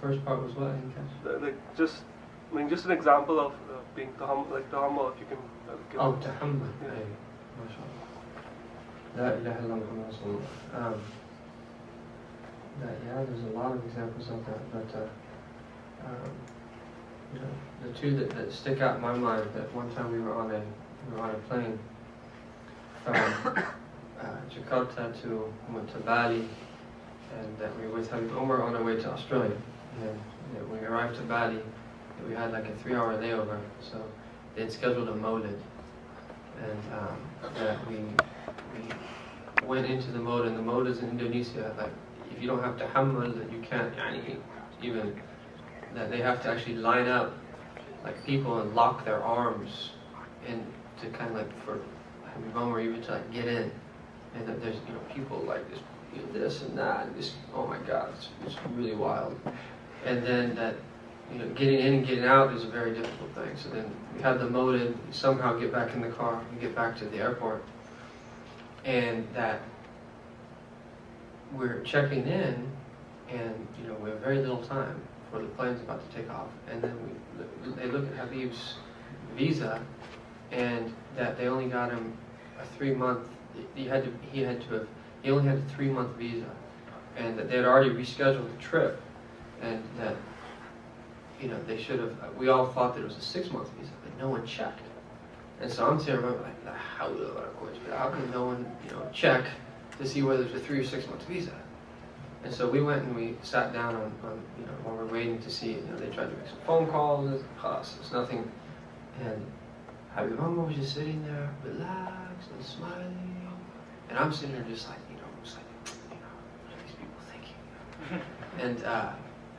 first part was what? I didn't catch. Like just an example of being tahammul, like tahammul, if you can give Oh, it. tahammul. Yeah. Hey, mashallah. La ilaha illallah Muhammadur Rasulullah. Yeah, there's a lot of examples of that, but you know, the two that stick out in my mind. That one time we were on a plane from Jakarta went to Bali, and that we were with Habib Umar on our way to Australia. And when we arrived to Bali, we had like a 3-hour layover, so they'd scheduled a Mawlid, and that we went into the Mawlid, and the Mawlids in Indonesia, like if you don't have tahammul, that you can't even, that they have to actually line up like people and lock their arms and to kind of like for Habib Umar even to like get in, and that there's people like this and that, and this, oh my God, it's really wild. And then that getting in and getting out is a very difficult thing. So then we had the Mawlid, we somehow get back in the car, we get back to the airport, and that we're checking in, and we have very little time before the plane's about to take off, and then they look at Habib's visa, and that they only got him a 3-month. He only had a 3-month visa, and that they had already rescheduled the trip, and that they should have. We all thought that it was a 6-month visa, but no one checked. And so I'm sitting around like, how can no one check to see whether it's a 3 or 6 month visa? And so we went and we sat down on while we're waiting to see. They tried to make some phone calls. There's nothing. And Habib Umar was just sitting there, relaxed and smiling. And I'm sitting there just like, what are these people thinking? And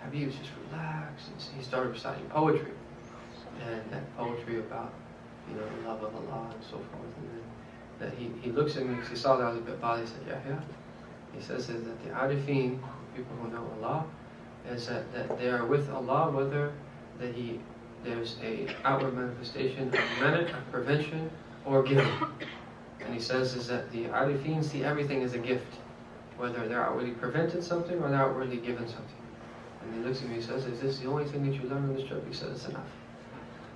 Habib was just relaxed, and he started reciting poetry, and that poetry about the love of Allah and so forth. And then that he looks at me because he saw that I was a bit bothered. He said, Yahya, he says that the arifin, people who know Allah, is that they are with Allah whether that there's a outward manifestation of prevention or giving. And he says is that the arifin see everything as a gift, whether they're outwardly prevented something or they're outwardly given something. And he looks at me and says, is this the only thing that you learn on this trip? He said, it's enough.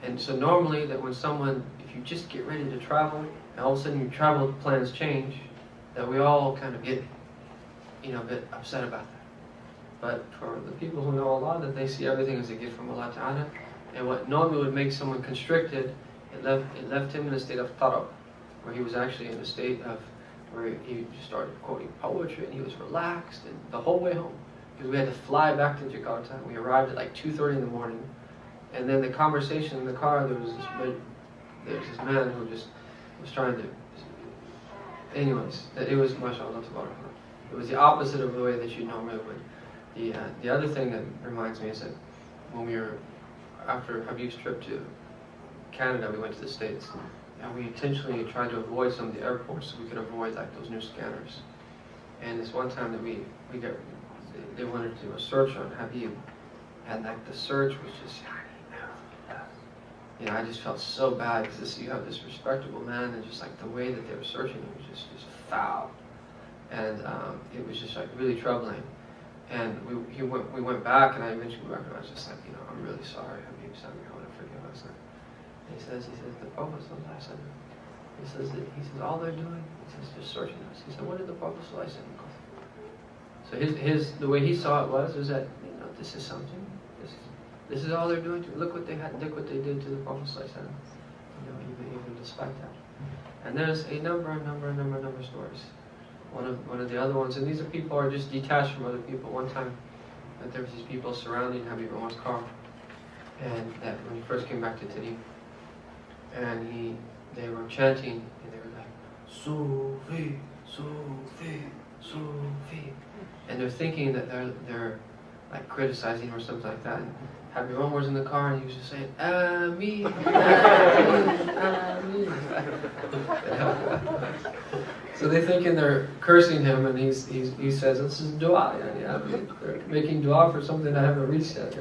And so normally that when someone, if you just get ready to travel, and all of a sudden your travel plans change, that we all kind of get, a bit upset about that. But for the people who know Allah, that they see everything as a gift from Allah Ta'ala, and what normally would make someone constricted, it left him in a state of tarab, where he was actually in a state of, where he just started quoting poetry, and he was relaxed, and the whole way home. Because we had to fly back to Jakarta. We arrived at like 2:30 in the morning, and then the conversation in the car, there was this man who just was trying to. Anyways, it was mashallah tabarakallah. It was the opposite of the way that you normally would. The other thing that reminds me is that when we were after Habib's trip to Canada, we went to the States, and we intentionally tried to avoid some of the airports so we could avoid like those new scanners. And this one time that they wanted to do a search on Habib, and like the search was just, I just felt so bad because you have this respectable man, and just like the way that they were searching him was just foul, and it was just like really troubling. And we went back, and I eventually went back, and I was just like, I'm really sorry, Habib, I want to forgive us. And he says the Prophet said, he says all they're doing is just searching us. He said, what did the Prophet say? So the way he saw it was that this is something. This is all they're doing to look what they did to the Prophet even despite that. And there's a number of stories. One of the other ones, and these are just detached from other people. One time that there was these people surrounding Habib Umar's car, and that when he first came back to Tarim, and they were chanting, and they were like, Sufi, Sufi, Sufi. And they're thinking that they're like criticizing or something like that. And Habib Umar was in the car, and he was just saying, Ameen, Ameen, Ameen. So they're thinking they're cursing him, and he says, this is dua. They're making dua for something I haven't reached yet.